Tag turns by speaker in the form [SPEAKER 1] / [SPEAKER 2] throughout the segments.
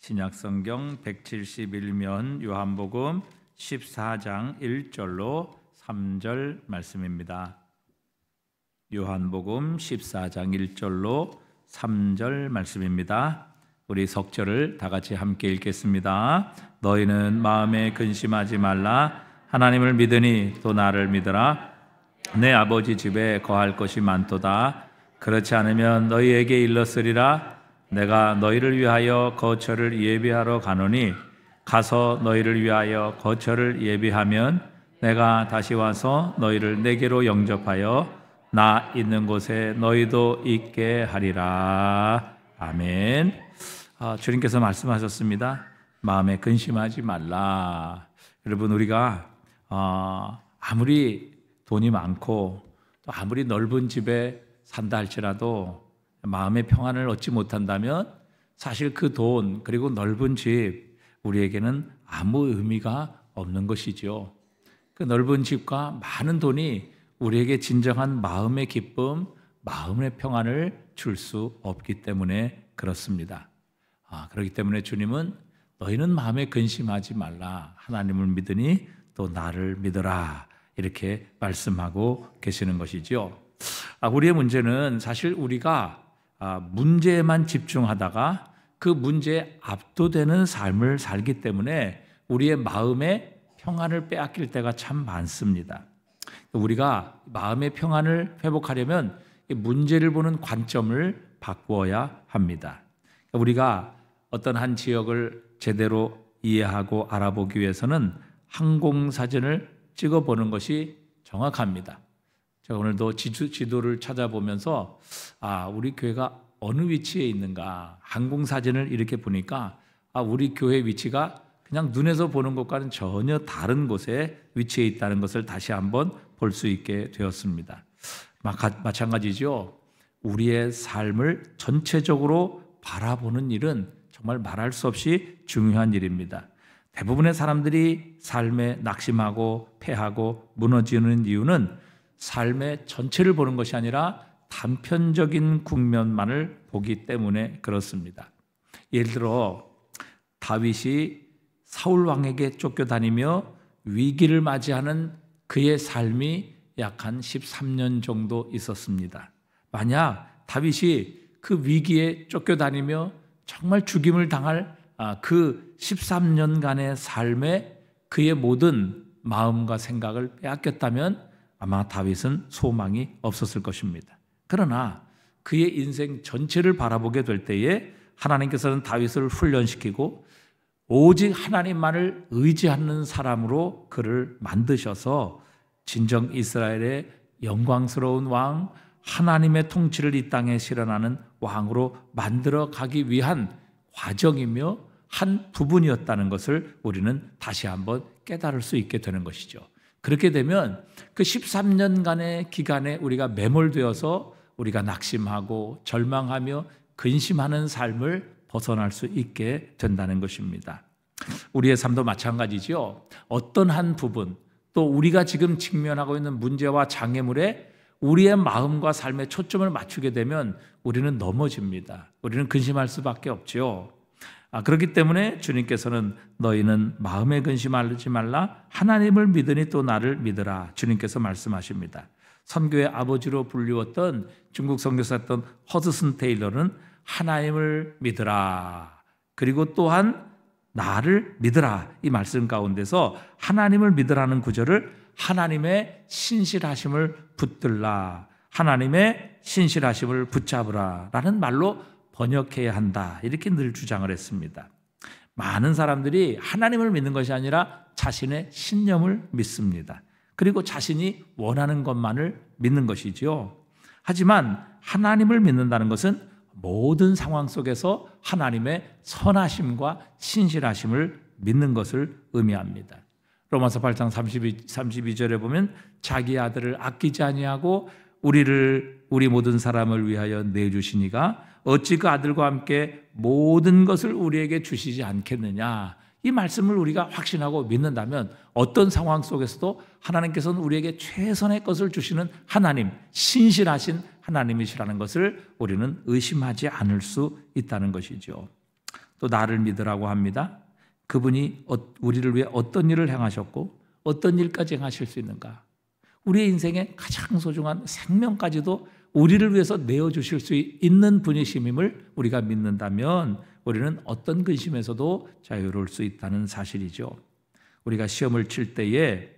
[SPEAKER 1] 신약성경 171면 요한복음 14장 1절로 3절 말씀입니다. 요한복음 14장 1절로 3절 말씀입니다. 우리 석절을 다 같이 함께 읽겠습니다. 너희는 마음에 근심하지 말라. 하나님을 믿으니 또 나를 믿으라. 내 아버지 집에 거할 것이 많도다. 그렇지 않으면 너희에게 일렀으리라. 내가 너희를 위하여 거처를 예비하러 가노니 가서 너희를 위하여 거처를 예비하면 내가 다시 와서 너희를 내게로 영접하여 나 있는 곳에 너희도 있게 하리라. 아멘. 주님께서 말씀하셨습니다. 마음에 근심하지 말라. 여러분, 우리가 아무리 돈이 많고 또 아무리 넓은 집에 산다 할지라도 마음의 평안을 얻지 못한다면 사실 그 돈 그리고 넓은 집 우리에게는 아무 의미가 없는 것이죠. 그 넓은 집과 많은 돈이 우리에게 진정한 마음의 기쁨, 마음의 평안을 줄 수 없기 때문에 그렇습니다. 그렇기 때문에 주님은 너희는 마음에 근심하지 말라. 하나님을 믿으니 또 나를 믿어라. 이렇게 말씀하고 계시는 것이죠. 우리의 문제는 사실 우리가 문제에만 집중하다가 그 문제에 압도되는 삶을 살기 때문에 우리의 마음의 평안을 빼앗길 때가 참 많습니다. 우리가 마음의 평안을 회복하려면 문제를 보는 관점을 바꾸어야 합니다. 우리가 어떤 한 지역을 제대로 이해하고 알아보기 위해서는 항공사진을 찍어보는 것이 정확합니다. 제가 오늘도 지도를 찾아보면서 우리 교회가 어느 위치에 있는가 항공사진을 이렇게 보니까 우리 교회 위치가 그냥 눈에서 보는 것과는 전혀 다른 곳에 위치해 있다는 것을 다시 한번 볼 수 있게 되었습니다. 마찬가지죠. 우리의 삶을 전체적으로 바라보는 일은 정말 말할 수 없이 중요한 일입니다. 대부분의 사람들이 삶에 낙심하고 패하고 무너지는 이유는 삶의 전체를 보는 것이 아니라 단편적인 국면만을 보기 때문에 그렇습니다. 예를 들어 다윗이 사울 왕에게 쫓겨다니며 위기를 맞이하는 그의 삶이 약 한 13년 정도 있었습니다. 만약 다윗이 그 위기에 쫓겨다니며 정말 죽임을 당할 그 13년간의 삶에 그의 모든 마음과 생각을 빼앗겼다면 아마 다윗은 소망이 없었을 것입니다. 그러나 그의 인생 전체를 바라보게 될 때에 하나님께서는 다윗을 훈련시키고 오직 하나님만을 의지하는 사람으로 그를 만드셔서 진정 이스라엘의 영광스러운 왕, 하나님의 통치를 이 땅에 실현하는 왕으로 만들어 가기 위한 과정이며 한 부분이었다는 것을 우리는 다시 한번 깨달을 수 있게 되는 것이죠. 그렇게 되면 그 13년간의 기간에 우리가 매몰되어서 우리가 낙심하고 절망하며 근심하는 삶을 벗어날 수 있게 된다는 것입니다. 우리의 삶도 마찬가지죠. 어떤 한 부분, 또 우리가 지금 직면하고 있는 문제와 장애물에 우리의 마음과 삶에 초점을 맞추게 되면 우리는 넘어집니다. 우리는 근심할 수밖에 없죠. 그렇기 때문에 주님께서는 너희는 마음에 근심하지 말라. 하나님을 믿으니 또 나를 믿으라. 주님께서 말씀하십니다. 선교의 아버지로 불리웠던 중국 선교사였던 허드슨 테일러는 하나님을 믿으라. 그리고 또한 나를 믿으라. 이 말씀 가운데서 하나님을 믿으라는 구절을 하나님의 신실하심을 붙들라. 하나님의 신실하심을 붙잡으라. 라는 말로 번역해야 한다. 이렇게 늘 주장을 했습니다. 많은 사람들이 하나님을 믿는 것이 아니라 자신의 신념을 믿습니다. 그리고 자신이 원하는 것만을 믿는 것이죠. 하지만 하나님을 믿는다는 것은 모든 상황 속에서 하나님의 선하심과 신실하심을 믿는 것을 의미합니다. 로마서 8장 32절에 보면 자기 아들을 아끼지 아니하고 우리 모든 사람을 위하여 내주시니가 어찌 그 아들과 함께 모든 것을 우리에게 주시지 않겠느냐. 이 말씀을 우리가 확신하고 믿는다면 어떤 상황 속에서도 하나님께서는 우리에게 최선의 것을 주시는 하나님, 신실하신 하나님이시라는 것을 우리는 의심하지 않을 수 있다는 것이죠. 또 나를 믿으라고 합니다. 그분이 우리를 위해 어떤 일을 행하셨고 어떤 일까지 행하실 수 있는가? 우리의 인생의 가장 소중한 생명까지도 우리를 위해서 내어주실 수 있는 분이심임을 우리가 믿는다면 우리는 어떤 근심에서도 자유로울 수 있다는 사실이죠. 우리가 시험을 칠 때에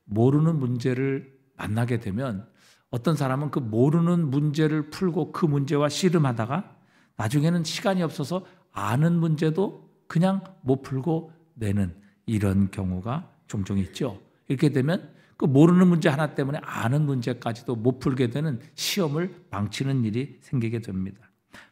[SPEAKER 1] 모르는 문제를 만나게 되면 어떤 사람은 그 모르는 문제를 풀고 그 문제와 씨름하다가 나중에는 시간이 없어서 아는 문제도 그냥 못 풀고 내는 이런 경우가 종종 있죠. 이렇게 되면 그 모르는 문제 하나 때문에 아는 문제까지도 못 풀게 되는 시험을 망치는 일이 생기게 됩니다.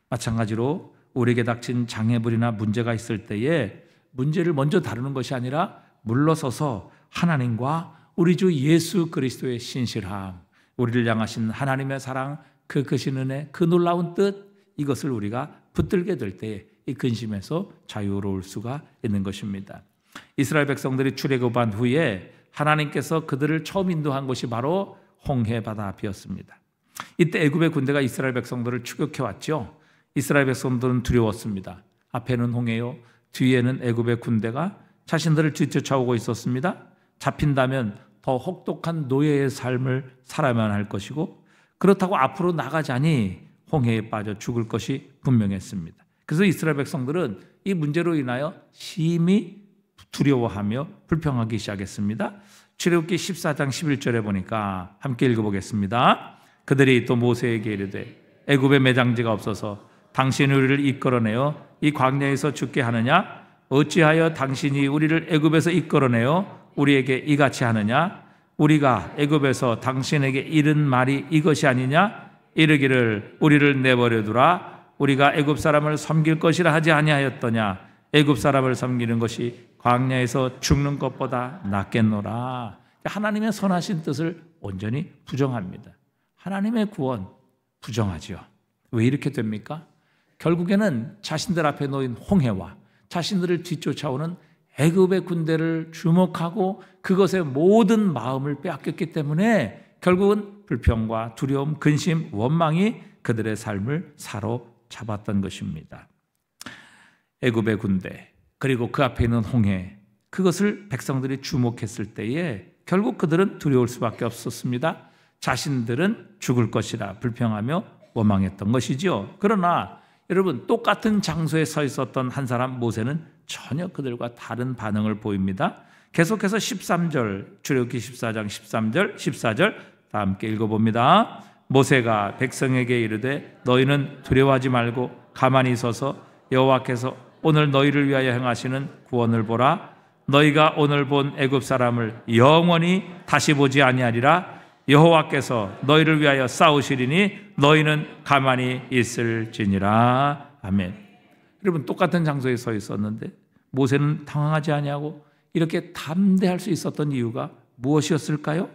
[SPEAKER 1] 마찬가지로 우리에게 닥친 장애물이나 문제가 있을 때에 문제를 먼저 다루는 것이 아니라 물러서서 하나님과 우리 주 예수 그리스도의 신실함, 우리를 향하신 하나님의 사랑, 그 크신 은혜, 그 놀라운 뜻, 이것을 우리가 붙들게 될 때에 이 근심에서 자유로울 수가 있는 것입니다. 이스라엘 백성들이 출애굽한 후에 하나님께서 그들을 처음 인도한 곳이 바로 홍해 바다 앞이었습니다. 이때 애굽의 군대가 이스라엘 백성들을 추격해 왔죠. 이스라엘 백성들은 두려웠습니다. 앞에는 홍해요, 뒤에는 애굽의 군대가 자신들을 뒤쫓아오고 있었습니다. 잡힌다면 더 혹독한 노예의 삶을 살아야만 할 것이고, 그렇다고 앞으로 나가자니 홍해에 빠져 죽을 것이 분명했습니다. 그래서 이스라엘 백성들은 이 문제로 인하여 심히 두려워하며 불평하기 시작했습니다. 출애굽기 14장 11절에 보니까 함께 읽어보겠습니다. 그들이 또 모세에게 이르되 애굽에 매장지가 없어서 당신이 우리를 이끌어내어 이 광야에서 죽게 하느냐? 어찌하여 당신이 우리를 애굽에서 이끌어내어 우리에게 이같이 하느냐? 우리가 애굽에서 당신에게 이른 말이 이것이 아니냐? 이르기를 우리를 내버려 두라. 우리가 애굽 사람을 섬길 것이라 하지 아니하였더냐? 애굽 사람을 섬기는 것이 광야에서 죽는 것보다 낫겠노라. 하나님의 선하신 뜻을 온전히 부정합니다. 하나님의 구원 부정하죠. 왜 이렇게 됩니까? 결국에는 자신들 앞에 놓인 홍해와 자신들을 뒤쫓아오는 애굽의 군대를 주목하고 그것의 모든 마음을 빼앗겼기 때문에 결국은 불평과 두려움, 근심, 원망이 그들의 삶을 사로잡았던 것입니다. 애굽의 군대, 그리고 그 앞에 있는 홍해, 그것을 백성들이 주목했을 때에 결국 그들은 두려울 수밖에 없었습니다. 자신들은 죽을 것이라 불평하며 원망했던 것이지요. 그러나 여러분, 똑같은 장소에 서 있었던 한 사람 모세는 전혀 그들과 다른 반응을 보입니다. 계속해서 13절, 출애굽기 14장 13절, 14절 다 함께 읽어봅니다. 모세가 백성에게 이르되 너희는 두려워하지 말고 가만히 서서 여호와께서 오늘 너희를 위하여 행하시는 구원을 보라. 너희가 오늘 본 애굽 사람을 영원히 다시 보지 아니하리라. 여호와께서 너희를 위하여 싸우시리니 너희는 가만히 있을지니라. 아멘. 여러분, 똑같은 장소에 서 있었는데 모세는 당황하지 아니하고 이렇게 담대할 수 있었던 이유가 무엇이었을까요?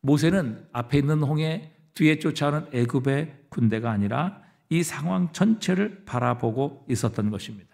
[SPEAKER 1] 모세는 앞에 있는 홍해, 뒤에 쫓아오는 애굽의 군대가 아니라 이 상황 전체를 바라보고 있었던 것입니다.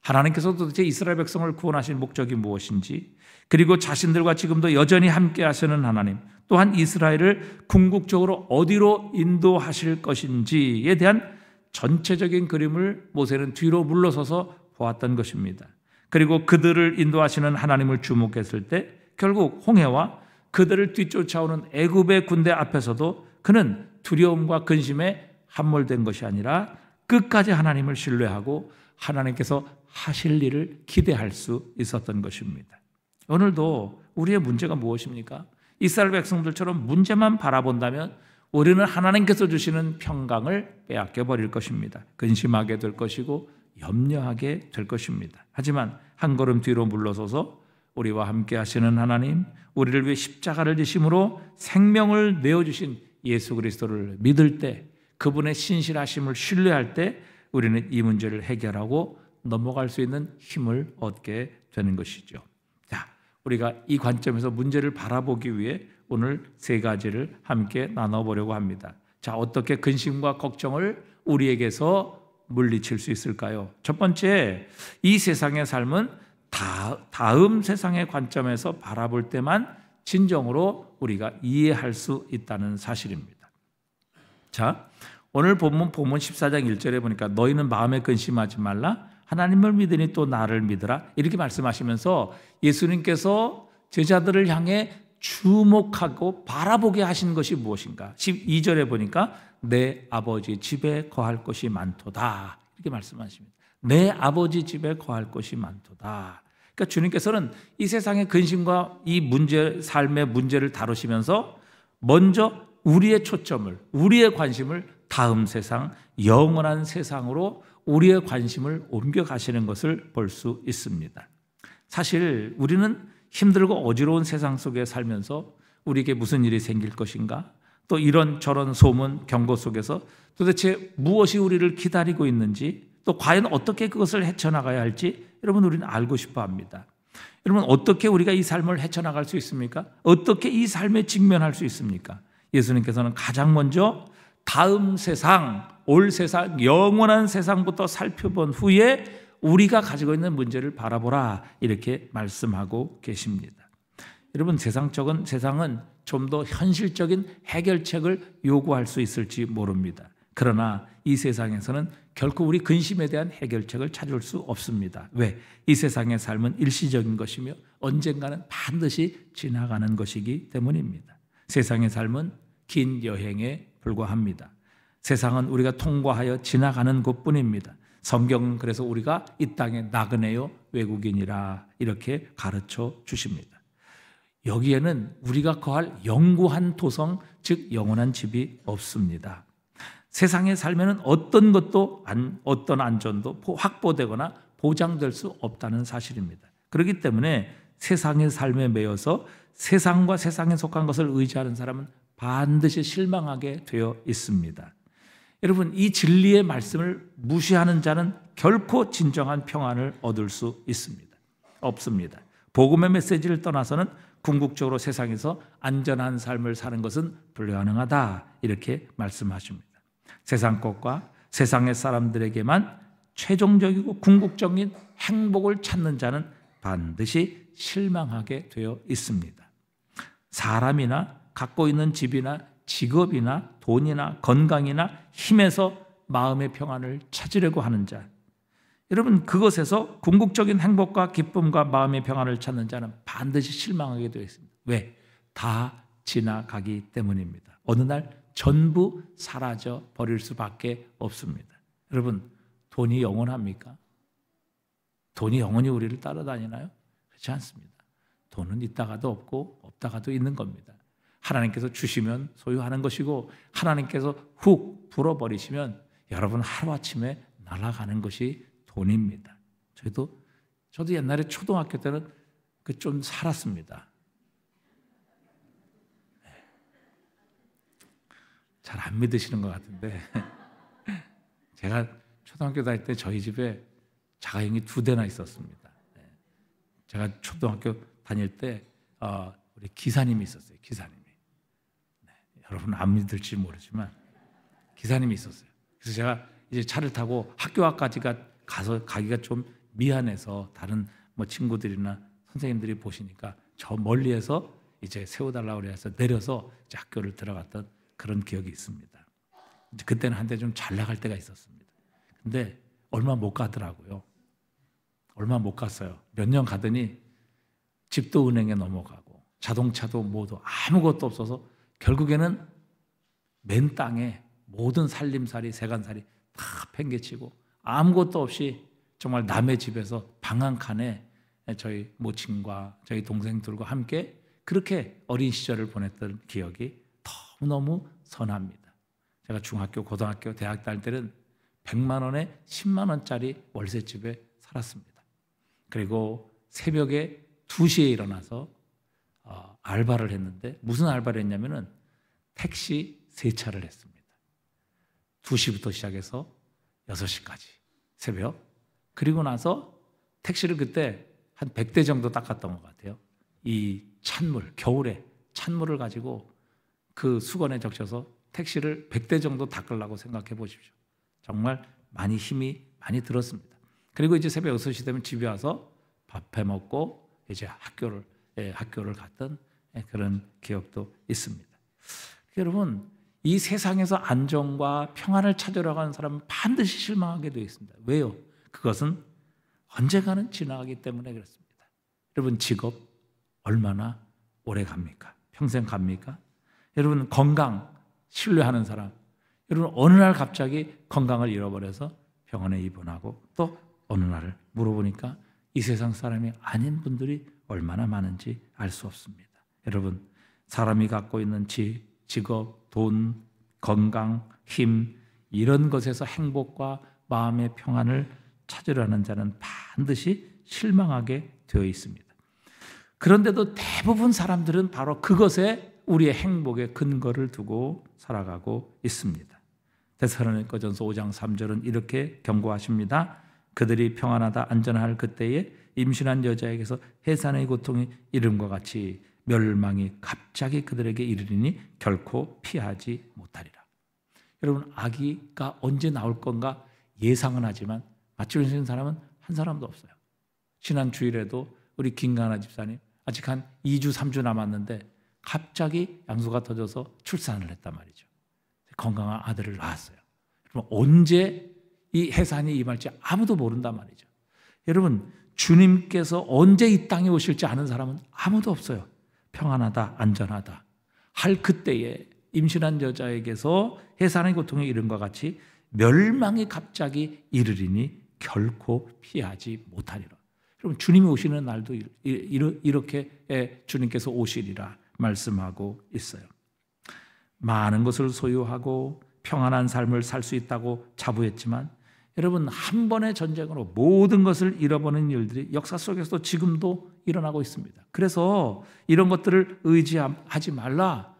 [SPEAKER 1] 하나님께서 도대체 이스라엘 백성을 구원하신 목적이 무엇인지, 그리고 자신들과 지금도 여전히 함께 하시는 하나님, 또한 이스라엘을 궁극적으로 어디로 인도하실 것인지에 대한 전체적인 그림을 모세는 뒤로 물러서서 보았던 것입니다. 그리고 그들을 인도하시는 하나님을 주목했을 때 결국 홍해와 그들을 뒤쫓아오는 애굽의 군대 앞에서도 그는 두려움과 근심에 함몰된 것이 아니라 끝까지 하나님을 신뢰하고 하나님께서 하실 일을 기대할 수 있었던 것입니다. 오늘도 우리의 문제가 무엇입니까? 이스라엘 백성들처럼 문제만 바라본다면 우리는 하나님께서 주시는 평강을 빼앗겨 버릴 것입니다. 근심하게 될 것이고 염려하게 될 것입니다. 하지만 한 걸음 뒤로 물러서서 우리와 함께 하시는 하나님, 우리를 위해 십자가를 지심으로 생명을 내어주신 예수 그리스도를 믿을 때, 그분의 신실하심을 신뢰할 때 우리는 이 문제를 해결하고 넘어갈 수 있는 힘을 얻게 되는 것이죠. 자, 우리가 이 관점에서 문제를 바라보기 위해 오늘 세 가지를 함께 나눠보려고 합니다. 자, 어떻게 근심과 걱정을 우리에게서 물리칠 수 있을까요? 첫 번째, 이 세상의 삶은 다음 세상의 관점에서 바라볼 때만 진정으로 우리가 이해할 수 있다는 사실입니다. 자, 오늘 본문 14장 1절에 보니까 너희는 마음에 근심하지 말라. 하나님을 믿으니 또 나를 믿으라. 이렇게 말씀하시면서 예수님께서 제자들을 향해 주목하고 바라보게 하신 것이 무엇인가? 12절에 보니까 내 아버지 집에 거할 것이 많도다. 이렇게 말씀하십니다. 내 아버지 집에 거할 것이 많도다. 그러니까 주님께서는 이 세상의 근심과 이 문제, 삶의 문제를 다루시면서 먼저 우리의 초점을, 우리의 관심을 다음 세상, 영원한 세상으로 우리의 관심을 옮겨가시는 것을 볼 수 있습니다. 사실 우리는 힘들고 어지러운 세상 속에 살면서 우리에게 무슨 일이 생길 것인가? 또 이런 저런 소문, 경고 속에서 도대체 무엇이 우리를 기다리고 있는지, 또 과연 어떻게 그것을 헤쳐나가야 할지 여러분 우리는 알고 싶어 합니다. 여러분 어떻게 우리가 이 삶을 헤쳐나갈 수 있습니까? 어떻게 이 삶에 직면할 수 있습니까? 예수님께서는 가장 먼저 다음 세상, 올 세상, 영원한 세상부터 살펴본 후에 우리가 가지고 있는 문제를 바라보라 이렇게 말씀하고 계십니다. 여러분 세상은 좀 더 현실적인 해결책을 요구할 수 있을지 모릅니다. 그러나 이 세상에서는 결코 우리 근심에 대한 해결책을 찾을 수 없습니다. 왜? 이 세상의 삶은 일시적인 것이며 언젠가는 반드시 지나가는 것이기 때문입니다. 세상의 삶은 긴 여행에 불과합니다. 세상은 우리가 통과하여 지나가는 곳뿐입니다. 성경은 그래서 우리가 이 땅에 나그네요 외국인이라 이렇게 가르쳐 주십니다. 여기에는 우리가 거할 영구한 토성, 즉 영원한 집이 없습니다. 세상에 살면은 어떤 것도 어떤 안전도 확보되거나 보장될 수 없다는 사실입니다. 그렇기 때문에 세상의 삶에 매여서 세상과 세상에 속한 것을 의지하는 사람은 반드시 실망하게 되어 있습니다. 여러분 이 진리의 말씀을 무시하는 자는 결코 진정한 평안을 얻을 수 없습니다. 복음의 메시지를 떠나서는 궁극적으로 세상에서 안전한 삶을 사는 것은 불가능하다 이렇게 말씀하십니다. 세상 것과 세상의 사람들에게만 최종적이고 궁극적인 행복을 찾는 자는 반드시 실망하게 되어 있습니다. 사람이나 갖고 있는 집이나 직업이나 돈이나 건강이나 힘에서 마음의 평안을 찾으려고 하는 자, 여러분 그것에서 궁극적인 행복과 기쁨과 마음의 평안을 찾는 자는 반드시 실망하게 되어 있습니다. 왜? 다 지나가기 때문입니다. 어느 날 전부 사라져 버릴 수밖에 없습니다. 여러분 돈이 영원합니까? 돈이 영원히 우리를 따라다니나요? 그렇지 않습니다. 돈은 있다가도 없고 없다가도 있는 겁니다. 하나님께서 주시면 소유하는 것이고 하나님께서 훅 불어버리시면 여러분 하루아침에 날아가는 것이 돈입니다. 저도 옛날에 초등학교 때는 좀 살았습니다. 잘 안 믿으시는 것 같은데 제가 초등학교 다닐 때 저희 집에 자가용이 2대나 있었습니다. 제가 초등학교 다닐 때 우리 기사님이 있었어요. 기사님이. 여러분 안 믿을지 모르지만 기사님이 있었어요. 그래서 제가 이제 차를 타고 학교 앞까지가 가기가 좀 미안해서 다른 친구들이나 선생님들이 보시니까 저 멀리에서 이제 세워달라고 그래서 내려서 이제 학교를 들어갔던 그런 기억이 있습니다. 이제 그때는 한때 좀 잘 나갈 때가 있었습니다. 근데 얼마 못 가더라고요. 얼마 못 갔어요. 몇 년 가더니 집도 은행에 넘어가고 자동차도 모두 아무것도 없어서 결국에는 맨 땅에 모든 살림살이 세간살이 다 팽개치고 아무것도 없이 정말 남의 집에서 방 한 칸에 저희 모친과 저희 동생들과 함께 그렇게 어린 시절을 보냈던 기억이 너무너무 선합니다. 제가 중학교, 고등학교, 대학 다닐 때는 100만 원에 10만 원짜리 월세집에 살았습니다. 그리고 새벽에 2시에 일어나서 알바를 했는데 무슨 알바를 했냐면은 택시 세차를 했습니다. 2시부터 시작해서 6시까지 새벽. 그리고 나서 택시를 그때 한 100대 정도 닦았던 것 같아요. 이 찬물, 겨울에 찬물을 가지고 그 수건에 적셔서 택시를 100대 정도 닦으려고 생각해 보십시오. 정말 많이 힘이 많이 들었습니다. 그리고 이제 새벽 6시 되면 집에 와서 밥 해 먹고 이제 학교를 갔던 그런 기억도 있습니다. 여러분, 이 세상에서 안정과 평안을 찾으러 가는 사람은 반드시 실망하게 되어 있습니다. 왜요? 그것은 언젠가는 지나가기 때문에 그렇습니다. 여러분, 직업 얼마나 오래 갑니까? 평생 갑니까? 여러분, 건강 신뢰하는 사람, 여러분 어느 날 갑자기 건강을 잃어버려서 병원에 입원하고 또 어느 날을 물어보니까 이 세상 사람이 아닌 분들이 얼마나 많은지 알 수 없습니다. 여러분, 사람이 갖고 있는 직업, 돈, 건강, 힘, 이런 것에서 행복과 마음의 평안을 찾으려는 자는 반드시 실망하게 되어 있습니다. 그런데도 대부분 사람들은 바로 그것에 우리의 행복의 근거를 두고 살아가고 있습니다. 데살로니가전서 5장 3절은 이렇게 경고하십니다. 그들이 평안하다 안전할 그때에 임신한 여자에게서 해산의 고통이 이름과 같이 멸망이 갑자기 그들에게 이르리니 결코 피하지 못하리라. 여러분, 아기가 언제 나올 건가 예상은 하지만 맞추는 사람은 한 사람도 없어요. 지난 주일에도 우리 김가나 집사님 아직 한 2주 3주 남았는데 갑자기 양수가 터져서 출산을 했단 말이죠. 건강한 아들을 낳았어요. 그럼 언제 이 해산이 임할지 아무도 모른단 말이죠. 여러분, 주님께서 언제 이 땅에 오실지 아는 사람은 아무도 없어요. 평안하다, 안전하다 할 그때에 임신한 여자에게서 해산의 고통에 이름과 같이 멸망이 갑자기 이르리니 결코 피하지 못하리라. 여러분, 주님이 오시는 날도 이렇게 주님께서 오시리라 말씀하고 있어요. 많은 것을 소유하고 평안한 삶을 살 수 있다고 자부했지만 여러분, 한 번의 전쟁으로 모든 것을 잃어버리는 일들이 역사 속에서도 지금도 일어나고 있습니다. 그래서 이런 것들을 의지하지 말라.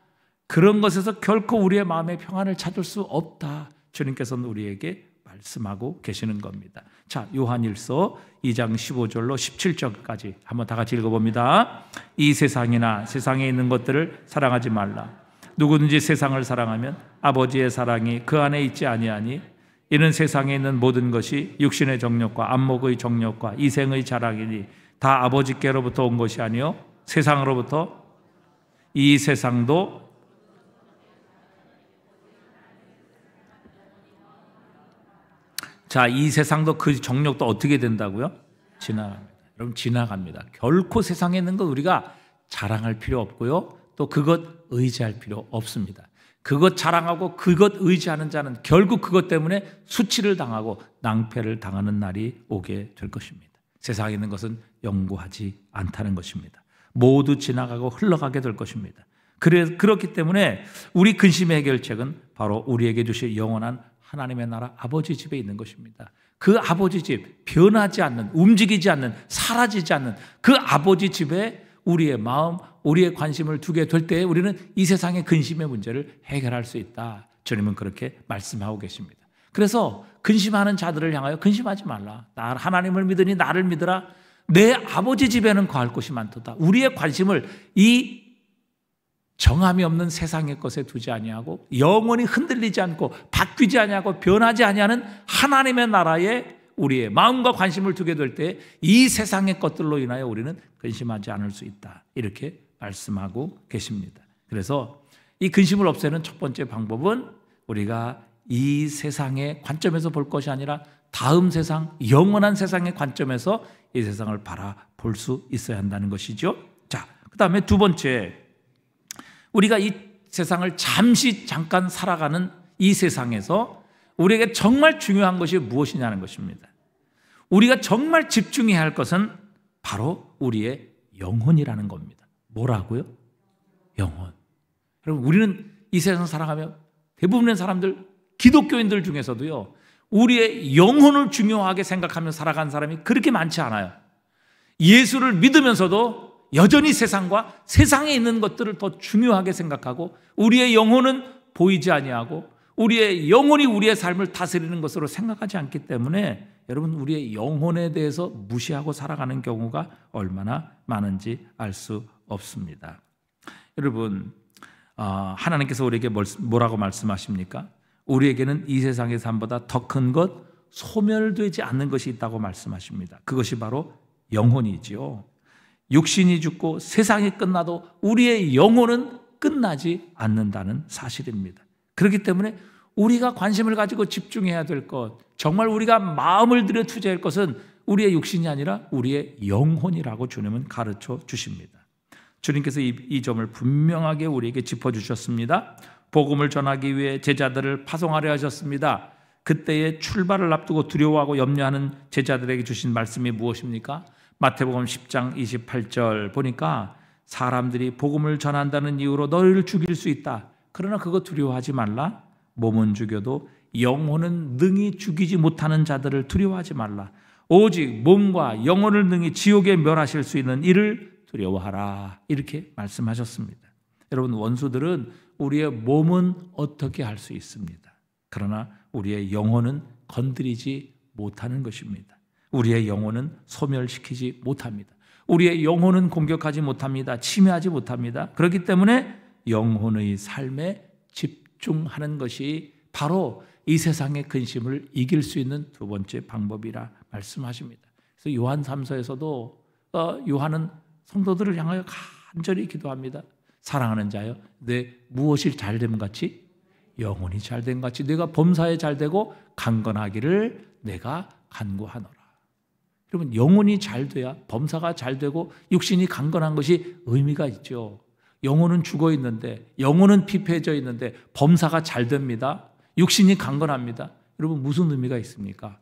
[SPEAKER 1] 그런 것에서 결코 우리의 마음의 평안을 찾을 수 없다. 주님께서는 우리에게 말씀하고 계시는 겁니다. 자, 요한일서 2장 15절로 17절까지 한번 다 같이 읽어봅니다. 이 세상이나 세상에 있는 것들을 사랑하지 말라. 누구든지 세상을 사랑하면 아버지의 사랑이 그 안에 있지 아니하니 이는 세상에 있는 모든 것이 육신의 정욕과 안목의 정욕과 이생의 자랑이니 다 아버지께로부터 온 것이 아니요 세상으로부터 이 세상도 자, 이 세상도 그 정욕도 어떻게 된다고요? 지나갑니다. 여러분, 지나갑니다. 결코 세상에 있는 것 우리가 자랑할 필요 없고요. 또 그것 의지할 필요 없습니다. 그것 자랑하고 그것 의지하는 자는 결국 그것 때문에 수치를 당하고 낭패를 당하는 날이 오게 될 것입니다. 세상에 있는 것은 영구하지 않다는 것입니다. 모두 지나가고 흘러가게 될 것입니다. 그렇기 때문에 우리 근심의 해결책은 바로 우리에게 주실 영원한 하나님의 나라 아버지 집에 있는 것입니다. 그 아버지 집, 변하지 않는, 움직이지 않는, 사라지지 않는 그 아버지 집에 우리의 마음, 우리의 관심을 두게 될 때 우리는 이 세상의 근심의 문제를 해결할 수 있다. 주님은 그렇게 말씀하고 계십니다. 그래서 근심하는 자들을 향하여 근심하지 말라. 나 하나님을 믿으니 나를 믿으라. 내 아버지 집에는 거할 곳이 많도다. 우리의 관심을 이 정함이 없는 세상의 것에 두지 아니하고 영원히 흔들리지 않고 바뀌지 아니하고 변하지 아니하는 하나님의 나라에 우리의 마음과 관심을 두게 될 때 이 세상의 것들로 인하여 우리는 근심하지 않을 수 있다. 이렇게 말씀하고 계십니다. 그래서 이 근심을 없애는 첫 번째 방법은 우리가 이 세상의 관점에서 볼 것이 아니라 다음 세상, 영원한 세상의 관점에서 이 세상을 바라볼 수 있어야 한다는 것이죠. 자, 그 다음에 두 번째, 우리가 이 세상을 잠깐 살아가는 이 세상에서 우리에게 정말 중요한 것이 무엇이냐는 것입니다. 우리가 정말 집중해야 할 것은 바로 우리의 영혼이라는 겁니다. 뭐라고요? 영혼. 여러분, 우리는 이 세상 살아가며 대부분의 사람들, 기독교인들 중에서도요, 우리의 영혼을 중요하게 생각하며 살아간 사람이 그렇게 많지 않아요. 예수를 믿으면서도 여전히 세상과 세상에 있는 것들을 더 중요하게 생각하고 우리의 영혼은 보이지 아니하고 우리의 영혼이 우리의 삶을 다스리는 것으로 생각하지 않기 때문에 여러분, 우리의 영혼에 대해서 무시하고 살아가는 경우가 얼마나 많은지 알 수 없습니다. 여러분, 하나님께서 우리에게 뭐라고 말씀하십니까? 우리에게는 이 세상의 삶보다 더 큰 것, 소멸되지 않는 것이 있다고 말씀하십니다. 그것이 바로 영혼이지요. 육신이 죽고 세상이 끝나도 우리의 영혼은 끝나지 않는다는 사실입니다. 그렇기 때문에 우리가 관심을 가지고 집중해야 될 것, 정말 우리가 마음을 들여 투자할 것은 우리의 육신이 아니라 우리의 영혼이라고 주님은 가르쳐 주십니다. 주님께서 이 점을 분명하게 우리에게 짚어주셨습니다. 복음을 전하기 위해 제자들을 파송하려 하셨습니다. 그때의 출발을 앞두고 두려워하고 염려하는 제자들에게 주신 말씀이 무엇입니까? 마태복음 10장 28절 보니까 사람들이 복음을 전한다는 이유로 너희를 죽일 수 있다. 그러나 그거 두려워하지 말라. 몸은 죽여도 영혼은 능히 죽이지 못하는 자들을 두려워하지 말라. 오직 몸과 영혼을 능히 지옥에 멸하실 수 있는 이를 두려워하라. 이렇게 말씀하셨습니다. 여러분, 원수들은 우리의 몸은 어떻게 할 수 있습니다. 그러나 우리의 영혼은 건드리지 못하는 것입니다. 우리의 영혼은 소멸시키지 못합니다. 우리의 영혼은 공격하지 못합니다. 침해하지 못합니다. 그렇기 때문에 영혼의 삶에 집중하는 것이 바로 이 세상의 근심을 이길 수 있는 두 번째 방법이라 말씀하십니다. 그래서 요한 3서에서도 요한은 성도들을 향하여 간절히 기도합니다. 사랑하는 자여, 내 무엇이 잘됨 같이 영혼이 잘됨 같이 내가 범사에 잘되고 강건하기를 내가 간구하노라. 여러분, 영혼이 잘돼야 범사가 잘되고 육신이 강건한 것이 의미가 있죠. 영혼은 죽어 있는데, 영혼은 피폐해져 있는데 범사가 잘됩니다. 육신이 강건합니다. 여러분, 무슨 의미가 있습니까?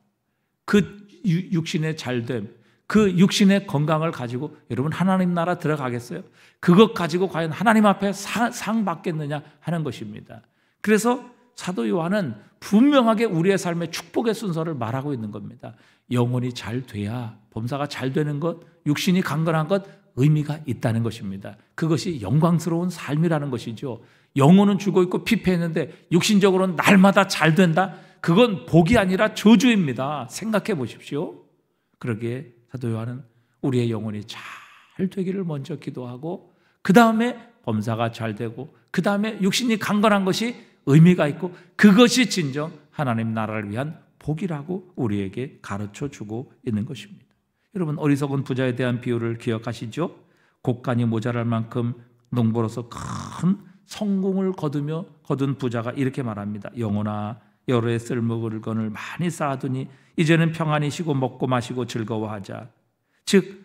[SPEAKER 1] 그 육신의 잘됨, 그 육신의 건강을 가지고 여러분 하나님 나라 들어가겠어요? 그것 가지고 과연 하나님 앞에 상 받겠느냐 하는 것입니다. 그래서 사도 요한은 분명하게 우리의 삶의 축복의 순서를 말하고 있는 겁니다. 영혼이 잘 돼야, 범사가 잘 되는 것, 육신이 강건한 것 의미가 있다는 것입니다. 그것이 영광스러운 삶이라는 것이죠. 영혼은 죽어 있고 피폐했는데 육신적으로는 날마다 잘 된다? 그건 복이 아니라 저주입니다. 생각해 보십시오. 그러기에 사도 요한은 우리의 영혼이 잘 되기를 먼저 기도하고, 그 다음에 범사가 잘 되고, 그 다음에 육신이 강건한 것이 의미가 있고, 그것이 진정 하나님 나라를 위한 복이라고 우리에게 가르쳐 주고 있는 것입니다. 여러분, 어리석은 부자에 대한 비유를 기억하시죠? 곡간이 모자랄 만큼 농부로서 큰 성공을 거둔 부자가 이렇게 말합니다. 영혼아, 여러 해 쓸먹을 것을 많이 쌓아두니 이제는 평안히 쉬고 먹고 마시고 즐거워하자. 즉,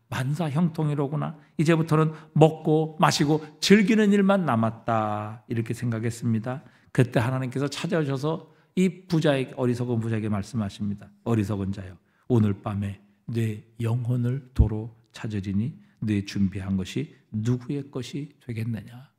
[SPEAKER 1] 만사 형통이로구나. 이제부터는 먹고 마시고 즐기는 일만 남았다. 이렇게 생각했습니다. 그때 하나님께서 찾아오셔서 이 부자에게, 어리석은 부자에게 말씀하십니다. 어리석은 자여, 오늘 밤에 내 영혼을 도로 찾으리니 내 준비한 것이 누구의 것이 되겠느냐.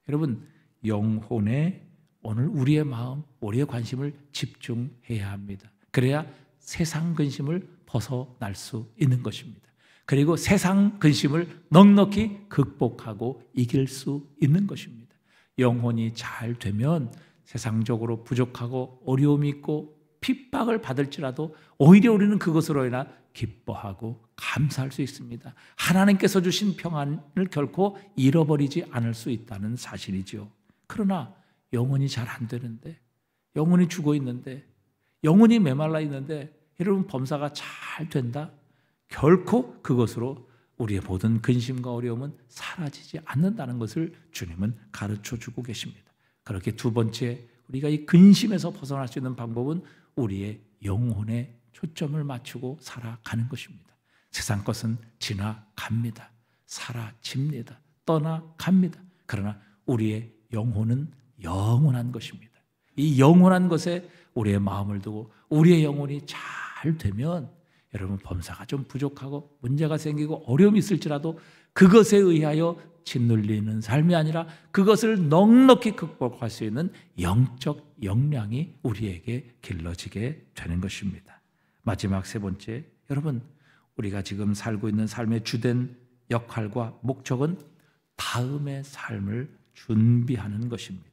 [SPEAKER 1] 여러분, 영혼에 오늘 우리의 마음, 우리의 관심을 집중해야 합니다. 그래야 세상 근심을 벗어날 수 있는 것입니다. 그리고 세상 근심을 넉넉히 극복하고 이길 수 있는 것입니다. 영혼이 잘 되면 세상적으로 부족하고 어려움이 있고 핍박을 받을지라도 오히려 우리는 그것으로 인해 기뻐하고 감사할 수 있습니다. 하나님께서 주신 평안을 결코 잃어버리지 않을 수 있다는 사실이죠. 그러나 영혼이 잘 안 되는데, 영혼이 죽어 있는데, 영혼이 메말라 있는데 여러분, 범사가 잘 된다? 결코 그것으로 우리의 모든 근심과 어려움은 사라지지 않는다는 것을 주님은 가르쳐 주고 계십니다. 그렇게 두 번째, 우리가 이 근심에서 벗어날 수 있는 방법은 우리의 영혼에 초점을 맞추고 살아가는 것입니다. 세상 것은 지나갑니다. 사라집니다. 떠나갑니다. 그러나 우리의 영혼은 영원한 것입니다. 이 영원한 것에 우리의 마음을 두고 우리의 영혼이 잘 되면 여러분, 범사가 좀 부족하고 문제가 생기고 어려움이 있을지라도 그것에 의하여 짓눌리는 삶이 아니라 그것을 넉넉히 극복할 수 있는 영적 역량이 우리에게 길러지게 되는 것입니다. 마지막 세 번째, 여러분, 우리가 지금 살고 있는 삶의 주된 역할과 목적은 다음의 삶을 준비하는 것입니다.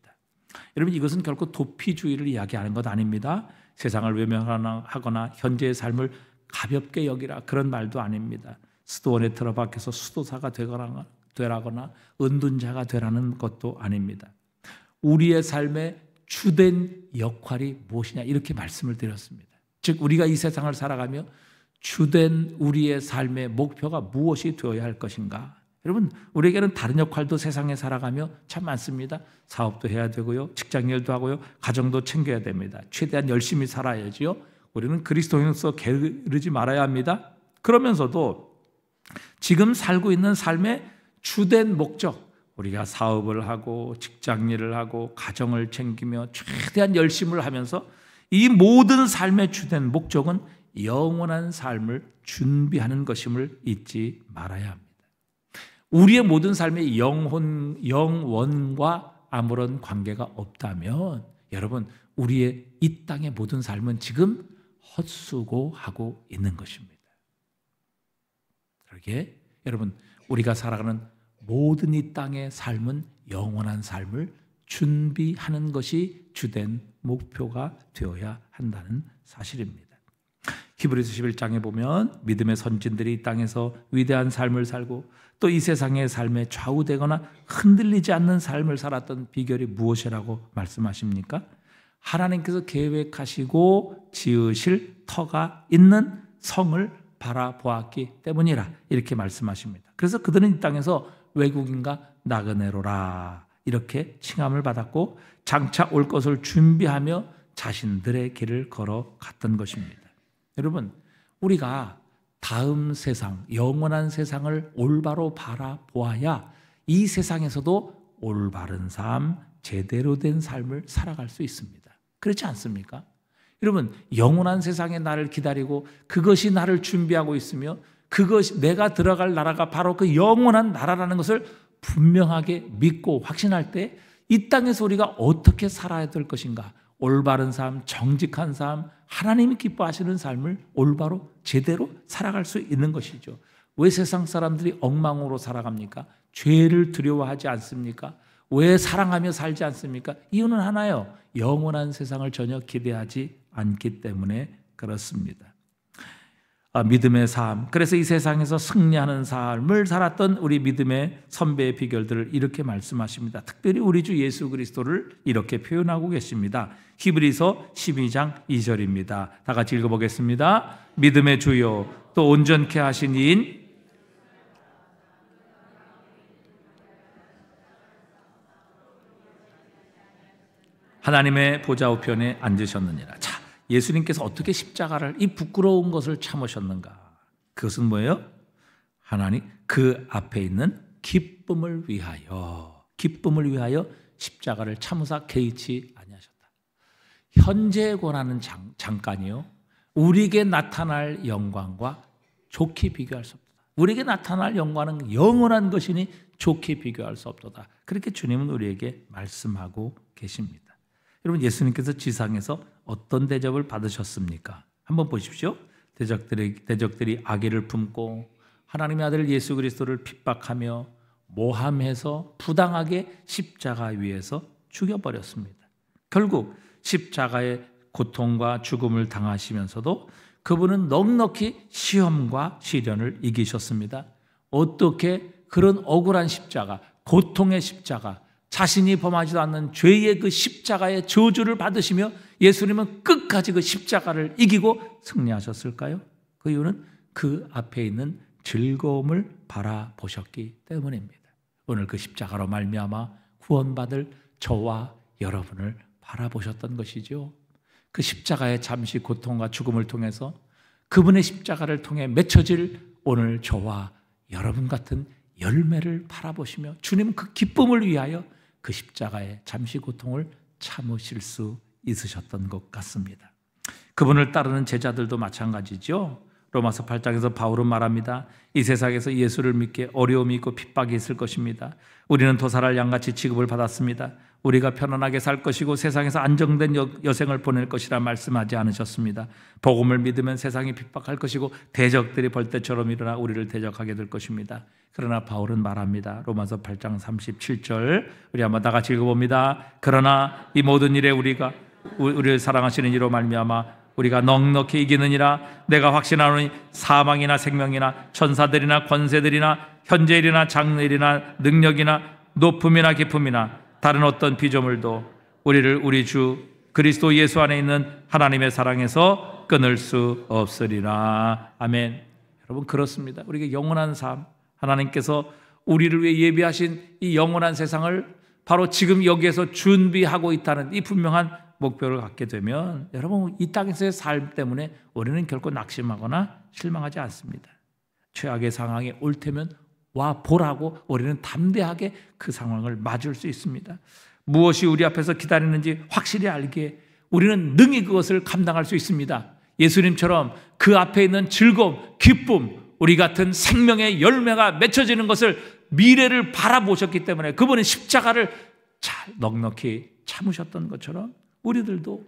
[SPEAKER 1] 여러분, 이것은 결코 도피주의를 이야기하는 것 아닙니다. 세상을 외면하거나 현재의 삶을 가볍게 여기라, 그런 말도 아닙니다. 수도원에 틀어박혀서 수도사가 되라거나 은둔자가 되라는 것도 아닙니다. 우리의 삶의 주된 역할이 무엇이냐, 이렇게 말씀을 드렸습니다. 즉, 우리가 이 세상을 살아가며 주된 우리의 삶의 목표가 무엇이 되어야 할 것인가. 여러분, 우리에게는 다른 역할도 세상에 살아가며 참 많습니다. 사업도 해야 되고요, 직장일도 하고요, 가정도 챙겨야 됩니다. 최대한 열심히 살아야지요. 우리는 그리스도인으로서 게으르지 말아야 합니다. 그러면서도 지금 살고 있는 삶의 주된 목적, 우리가 사업을 하고 직장일을 하고 가정을 챙기며 최대한 열심을 하면서 이 모든 삶의 주된 목적은 영원한 삶을 준비하는 것임을 잊지 말아야 합니다. 우리의 모든 삶의 영원과 아무런 관계가 없다면 여러분, 우리의 이 땅의 모든 삶은 지금 헛수고하고 있는 것입니다. 그러기에 여러분, 우리가 살아가는 모든 이 땅의 삶은 영원한 삶을 준비하는 것이 주된 목표가 되어야 한다는 사실입니다. 히브리서 11장에 보면 믿음의 선진들이 이 땅에서 위대한 삶을 살고 또 이 세상의 삶에 좌우되거나 흔들리지 않는 삶을 살았던 비결이 무엇이라고 말씀하십니까? 하나님께서 계획하시고 지으실 터가 있는 성을 바라보았기 때문이라 이렇게 말씀하십니다. 그래서 그들은 이 땅에서 외국인과 나그네로라 이렇게 칭함을 받았고 장차 올 것을 준비하며 자신들의 길을 걸어갔던 것입니다. 여러분, 우리가 다음 세상, 영원한 세상을 올바로 바라보아야 이 세상에서도 올바른 삶, 제대로 된 삶을 살아갈 수 있습니다. 그렇지 않습니까? 여러분, 영원한 세상에 나를 기다리고 그것이 나를 준비하고 있으며 그것이 내가 들어갈 나라가 바로 그 영원한 나라라는 것을 분명하게 믿고 확신할 때 이 땅에서 우리가 어떻게 살아야 될 것인가, 올바른 삶, 정직한 삶, 하나님이 기뻐하시는 삶을 올바로 제대로 살아갈 수 있는 것이죠. 왜 세상 사람들이 엉망으로 살아갑니까? 죄를 두려워하지 않습니까? 왜 사랑하며 살지 않습니까? 이유는 하나요. 영원한 세상을 전혀 기대하지 않기 때문에 그렇습니다. 믿음의 삶, 그래서 이 세상에서 승리하는 삶을 살았던 우리 믿음의 선배의 비결들을 이렇게 말씀하십니다. 특별히 우리 주 예수 그리스도를 이렇게 표현하고 계십니다. 히브리서 12장 2절입니다. 다 같이 읽어보겠습니다. 믿음의 주요 또 온전케 하신 이인 하나님의 보좌 우편에 앉으셨느니라. 자, 예수님께서 어떻게 십자가를, 이 부끄러운 것을 참으셨는가? 그것은 뭐예요? 하나님 그 앞에 있는 기쁨을 위하여 십자가를 참으사 개의치 아니하셨다. 현재에 권하는 잠깐이요, 우리에게 나타날 영광과 좋게 비교할 수 없다. 우리에게 나타날 영광은 영원한 것이니 좋게 비교할 수 없도다. 그렇게 주님은 우리에게 말씀하고 계십니다. 여러분, 예수님께서 지상에서 어떤 대접을 받으셨습니까? 한번 보십시오. 대적들이 악의를 품고 하나님의 아들 예수 그리스도를 핍박하며 모함해서 부당하게 십자가 위에서 죽여버렸습니다. 결국 십자가의 고통과 죽음을 당하시면서도 그분은 넉넉히 시험과 시련을 이기셨습니다. 어떻게 그런 억울한 십자가, 고통의 십자가, 자신이 범하지도 않는 죄의 그 십자가의 저주를 받으시며 예수님은 끝까지 그 십자가를 이기고 승리하셨을까요? 그 이유는 그 앞에 있는 즐거움을 바라보셨기 때문입니다. 오늘 그 십자가로 말미암아 구원받을 저와 여러분을 바라보셨던 것이죠. 그 십자가의 잠시 고통과 죽음을 통해서 그분의 십자가를 통해 맺혀질 오늘 저와 여러분 같은 열매를 바라보시며 주님은 그 기쁨을 위하여 그 십자가의 잠시 고통을 참으실 수 있으셨던 것 같습니다. 그분을 따르는 제자들도 마찬가지죠. 로마서 8장에서 바울은 말합니다. 이 세상에서 예수를 믿기에 어려움이 있고 핍박이 있을 것입니다. 우리는 도살할 양같이 취급을 받았습니다. 우리가 편안하게 살 것이고 세상에서 안정된 여생을 보낼 것이라 말씀하지 않으셨습니다. 복음을 믿으면 세상이 핍박할 것이고 대적들이 벌떼처럼 일어나 우리를 대적하게 될 것입니다. 그러나 바울은 말합니다. 로마서 8장 37절 우리 한번 다 같이 읽어봅니다. 그러나 이 모든 일에 우리를 사랑하시는 이로 말미암아 우리가 넉넉히 이기느니라. 내가 확신하노니 사망이나 생명이나 천사들이나 권세들이나 현재일이나 장래일이나 능력이나 높음이나 깊음이나 다른 어떤 피조물도 우리를 우리 주 그리스도 예수 안에 있는 하나님의 사랑에서 끊을 수 없으리라. 아멘. 여러분, 그렇습니다. 우리에게 영원한 삶, 하나님께서 우리를 위해 예비하신 이 영원한 세상을 바로 지금 여기에서 준비하고 있다는 이 분명한 목표를 갖게 되면 여러분 이 땅에서의 삶 때문에 우리는 결코 낙심하거나 실망하지 않습니다. 최악의 상황이 올 테면 와 보라고 우리는 담대하게 그 상황을 맞을 수 있습니다. 무엇이 우리 앞에서 기다리는지 확실히 알기에 우리는 능히 그것을 감당할 수 있습니다. 예수님처럼 그 앞에 있는 즐거움, 기쁨, 우리 같은 생명의 열매가 맺혀지는 것을 미래를 바라보셨기 때문에 그분은 십자가를 잘 넉넉히 참으셨던 것처럼 우리들도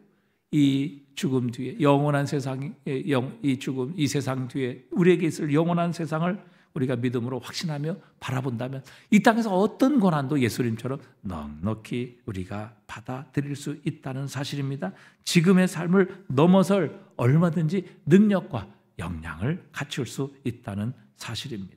[SPEAKER 1] 이 죽음 뒤에 영원한 세상이 이 죽음 이 세상 뒤에 우리에게 있을 영원한 세상을 우리가 믿음으로 확신하며 바라본다면 이 땅에서 어떤 고난도 예수님처럼 넉넉히 우리가 받아들일 수 있다는 사실입니다. 지금의 삶을 넘어설 얼마든지 능력과 역량을 갖출 수 있다는 사실입니다.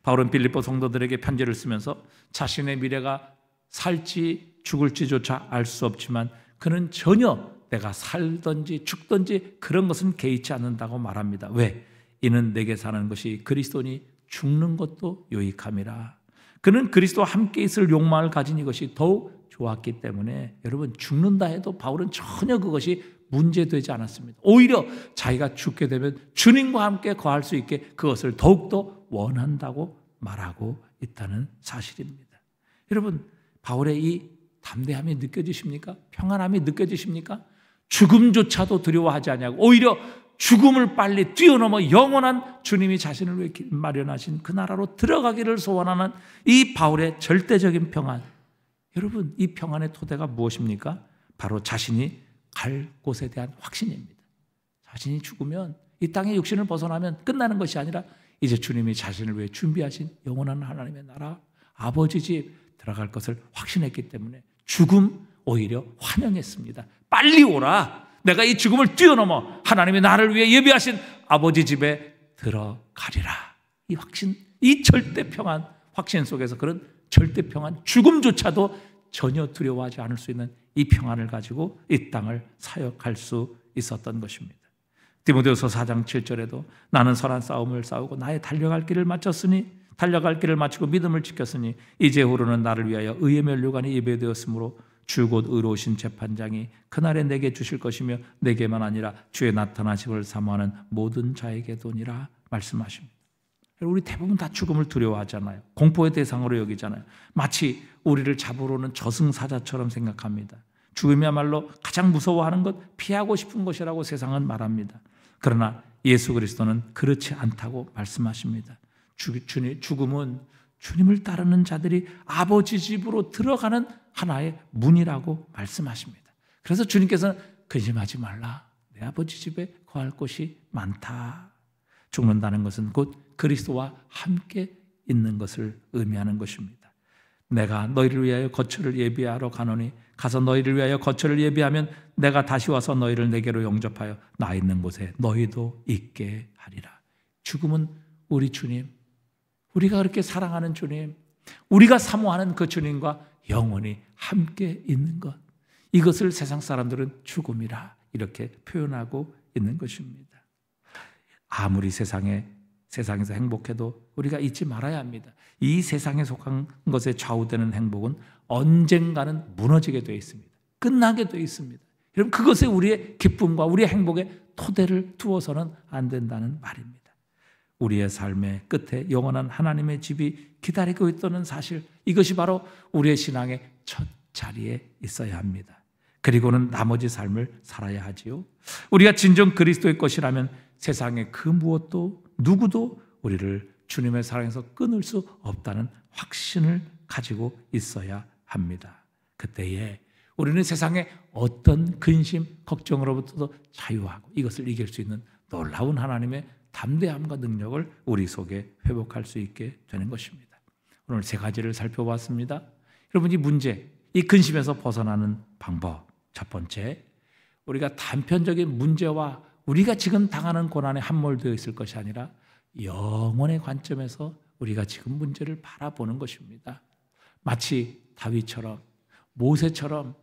[SPEAKER 1] 바울은 빌립보 성도들에게 편지를 쓰면서 자신의 미래가 살지 죽을지조차 알 수 없지만 그는 전혀 내가 살든지 죽든지 그런 것은 개의치 않는다고 말합니다. 왜? 이는 내게 사는 것이 그리스도니 죽는 것도 유익함이라. 그는 그리스도와 함께 있을 욕망을 가진 이것이 더욱 좋았기 때문에 여러분 죽는다 해도 바울은 전혀 그것이 문제되지 않았습니다. 오히려 자기가 죽게 되면 주님과 함께 거할 수 있게 그것을 더욱더 원한다고 말하고 있다는 사실입니다. 여러분 바울의 이 담대함이 느껴지십니까? 평안함이 느껴지십니까? 죽음조차도 두려워하지 않냐고 오히려 죽음을 빨리 뛰어넘어 영원한 주님이 자신을 위해 마련하신 그 나라로 들어가기를 소원하는 이 바울의 절대적인 평안. 여러분 이 평안의 토대가 무엇입니까? 바로 자신이 갈 곳에 대한 확신입니다. 자신이 죽으면 이 땅의 육신을 벗어나면 끝나는 것이 아니라 이제 주님이 자신을 위해 준비하신 영원한 하나님의 나라 아버지 집 들어갈 것을 확신했기 때문에 죽음 오히려 환영했습니다. 빨리 오라. 내가 이 죽음을 뛰어넘어 하나님이 나를 위해 예비하신 아버지 집에 들어가리라. 이 확신, 이 절대 평안, 확신 속에서 그런 절대 평안, 죽음조차도 전혀 두려워하지 않을 수 있는 이 평안을 가지고 이 땅을 사역할 수 있었던 것입니다. 디모데후서 4장 7절에도 나는 선한 싸움을 싸우고 나의 달려갈 길을 마치고 믿음을 지켰으니 이제후로는 나를 위하여 의의 면류관이 예배되었으므로 주 곧 의로우신 재판장이 그날에 내게 주실 것이며 내게만 아니라 주의 나타나심을 사모하는 모든 자에게도니라 말씀하십니다. 우리 대부분 다 죽음을 두려워하잖아요. 공포의 대상으로 여기잖아요. 마치 우리를 잡으러 오는 저승사자처럼 생각합니다. 죽음이야말로 가장 무서워하는 것, 피하고 싶은 것이라고 세상은 말합니다. 그러나 예수 그리스도는 그렇지 않다고 말씀하십니다. 죽음은 주님을 따르는 자들이 아버지 집으로 들어가는 하나의 문이라고 말씀하십니다. 그래서 주님께서는 근심하지 말라. 내 아버지 집에 거할 곳이 많다. 죽는다는 것은 곧 그리스도와 함께 있는 것을 의미하는 것입니다. 내가 너희를 위하여 거처를 예비하러 가노니 가서 너희를 위하여 거처를 예비하면 내가 다시 와서 너희를 내게로 영접하여 나 있는 곳에 너희도 있게 하리라. 죽음은 우리 주님, 우리가 그렇게 사랑하는 주님, 우리가 사모하는 그 주님과 영원히 함께 있는 것, 이것을 세상 사람들은 죽음이라 이렇게 표현하고 있는 것입니다. 아무리 세상에서 행복해도 우리가 잊지 말아야 합니다. 이 세상에 속한 것에 좌우되는 행복은 언젠가는 무너지게 되어 있습니다. 끝나게 되어 있습니다. 여러분 그것에 우리의 기쁨과 우리의 행복에 토대를 두어서는 안 된다는 말입니다. 우리의 삶의 끝에 영원한 하나님의 집이 기다리고 있다는 사실, 이것이 바로 우리의 신앙의 첫 자리에 있어야 합니다. 그리고는 나머지 삶을 살아야 하지요. 우리가 진정 그리스도의 것이라면 세상의 그 무엇도 누구도 우리를 주님의 사랑에서 끊을 수 없다는 확신을 가지고 있어야 합니다. 그때에 우리는 세상의 어떤 근심, 걱정으로부터도 자유하고 이것을 이길 수 있는 놀라운 하나님의 담대함과 능력을 우리 속에 회복할 수 있게 되는 것입니다. 오늘 세 가지를 살펴봤습니다. 여러분 이 문제, 이 근심에서 벗어나는 방법, 첫 번째, 우리가 단편적인 문제와 우리가 지금 당하는 고난에 함몰되어 있을 것이 아니라 영원의 관점에서 우리가 지금 문제를 바라보는 것입니다. 마치 다윗처럼, 모세처럼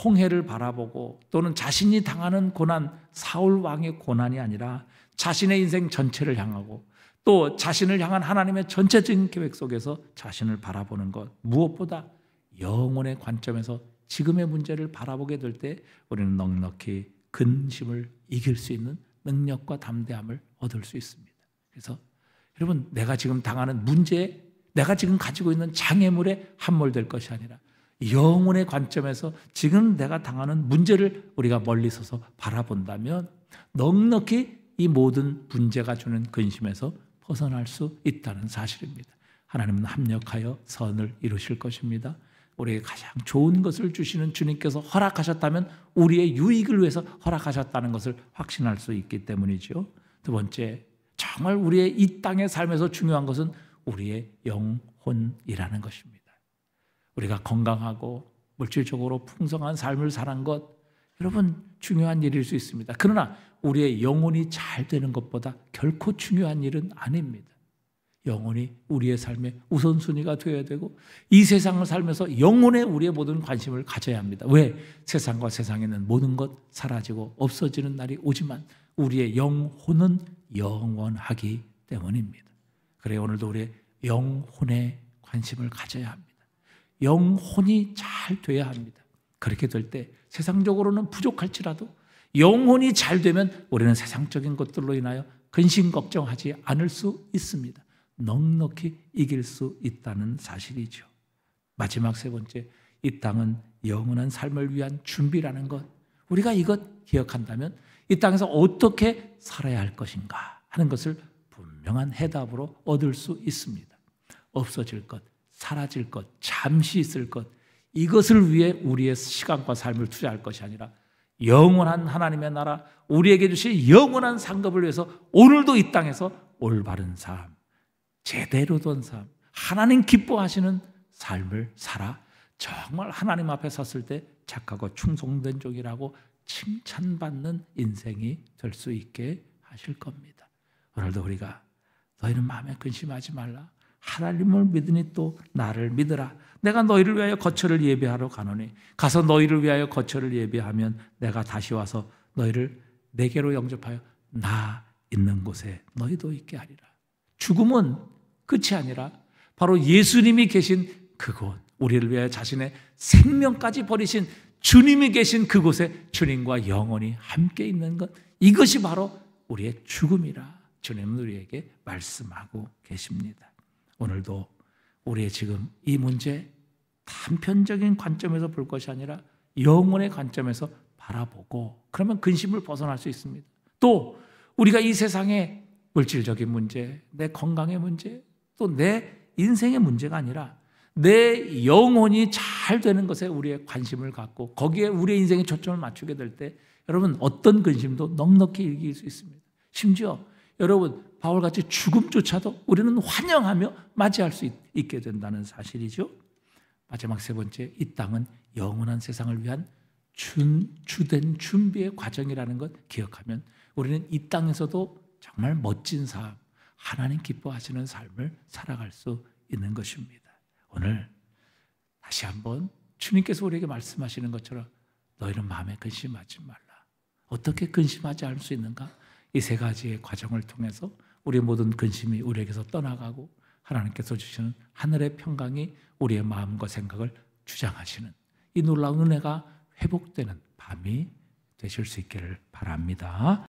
[SPEAKER 1] 홍해를 바라보고 또는 자신이 당하는 고난, 사울 왕의 고난이 아니라 자신의 인생 전체를 향하고 또 자신을 향한 하나님의 전체적인 계획 속에서 자신을 바라보는 것, 무엇보다 영혼의 관점에서 지금의 문제를 바라보게 될 때 우리는 넉넉히 근심을 이길 수 있는 능력과 담대함을 얻을 수 있습니다. 그래서 여러분, 내가 지금 당하는 문제, 내가 지금 가지고 있는 장애물에 함몰될 것이 아니라 영혼의 관점에서 지금 내가 당하는 문제를 우리가 멀리 서서 바라본다면 넉넉히 이 모든 문제가 주는 근심에서 벗어날 수 있다는 사실입니다. 하나님은 합력하여 선을 이루실 것입니다. 우리에게 가장 좋은 것을 주시는 주님께서 허락하셨다면 우리의 유익을 위해서 허락하셨다는 것을 확신할 수 있기 때문이죠. 두 번째, 정말 우리의 이 땅의 삶에서 중요한 것은 우리의 영혼이라는 것입니다. 우리가 건강하고 물질적으로 풍성한 삶을 사는 것, 여러분 중요한 일일 수 있습니다. 그러나 우리의 영혼이 잘 되는 것보다 결코 중요한 일은 아닙니다. 영혼이 우리의 삶의 우선순위가 되어야 되고 이 세상을 살면서 영혼에 우리의 모든 관심을 가져야 합니다. 왜? 세상과 세상에 있는 모든 것 사라지고 없어지는 날이 오지만 우리의 영혼은 영원하기 때문입니다. 그래 오늘도 우리의 영혼에 관심을 가져야 합니다. 영혼이 잘 돼야 합니다. 그렇게 될 때 세상적으로는 부족할지라도 영혼이 잘 되면 우리는 세상적인 것들로 인하여 근심 걱정하지 않을 수 있습니다. 넉넉히 이길 수 있다는 사실이죠. 마지막 세 번째, 이 땅은 영원한 삶을 위한 준비라는 것. 우리가 이것 기억한다면 이 땅에서 어떻게 살아야 할 것인가 하는 것을 분명한 해답으로 얻을 수 있습니다. 없어질 것, 사라질 것, 잠시 있을 것, 이것을 위해 우리의 시간과 삶을 투자할 것이 아니라 영원한 하나님의 나라, 우리에게 주신 영원한 상급을 위해서 오늘도 이 땅에서 올바른 삶, 제대로 된 삶, 하나님 기뻐하시는 삶을 살아 정말 하나님 앞에 섰을 때 착하고 충성된 종이라고 칭찬받는 인생이 될 수 있게 하실 겁니다. 오늘도 우리가 너희는 마음에 근심하지 말라. 하나님을 믿으니 또 나를 믿으라. 내가 너희를 위하여 거처를 예비하러 가노니 가서 너희를 위하여 거처를 예비하면 내가 다시 와서 너희를 내게로 영접하여 나 있는 곳에 너희도 있게 하리라. 죽음은 끝이 아니라 바로 예수님이 계신 그곳, 우리를 위하여 자신의 생명까지 버리신 주님이 계신 그곳에 주님과 영원히 함께 있는 것, 이것이 바로 우리의 죽음이라 주님은 우리에게 말씀하고 계십니다. 오늘도 우리의 지금 이 문제 단편적인 관점에서 볼 것이 아니라 영혼의 관점에서 바라보고 그러면 근심을 벗어날 수 있습니다. 또 우리가 이 세상의 물질적인 문제, 내 건강의 문제, 또 내 인생의 문제가 아니라 내 영혼이 잘 되는 것에 우리의 관심을 갖고 거기에 우리의 인생의 초점을 맞추게 될 때 여러분 어떤 근심도 넉넉히 이길 수 있습니다. 심지어 여러분 바울같이 죽음조차도 우리는 환영하며 맞이할 수 있게 된다는 사실이죠. 마지막 세 번째, 이 땅은 영원한 세상을 위한 주된 준비의 과정이라는 것 기억하면 우리는 이 땅에서도 정말 멋진 삶, 하나님 기뻐하시는 삶을 살아갈 수 있는 것입니다. 오늘 다시 한번 주님께서 우리에게 말씀하시는 것처럼 너희는 마음에 근심하지 말라. 어떻게 근심하지 않을 수 있는가? 이 세 가지의 과정을 통해서 우리의 모든 근심이 우리에게서 떠나가고 하나님께서 주시는 하늘의 평강이 우리의 마음과 생각을 주장하시는 이 놀라운 은혜가 회복되는 밤이 되실 수 있기를 바랍니다.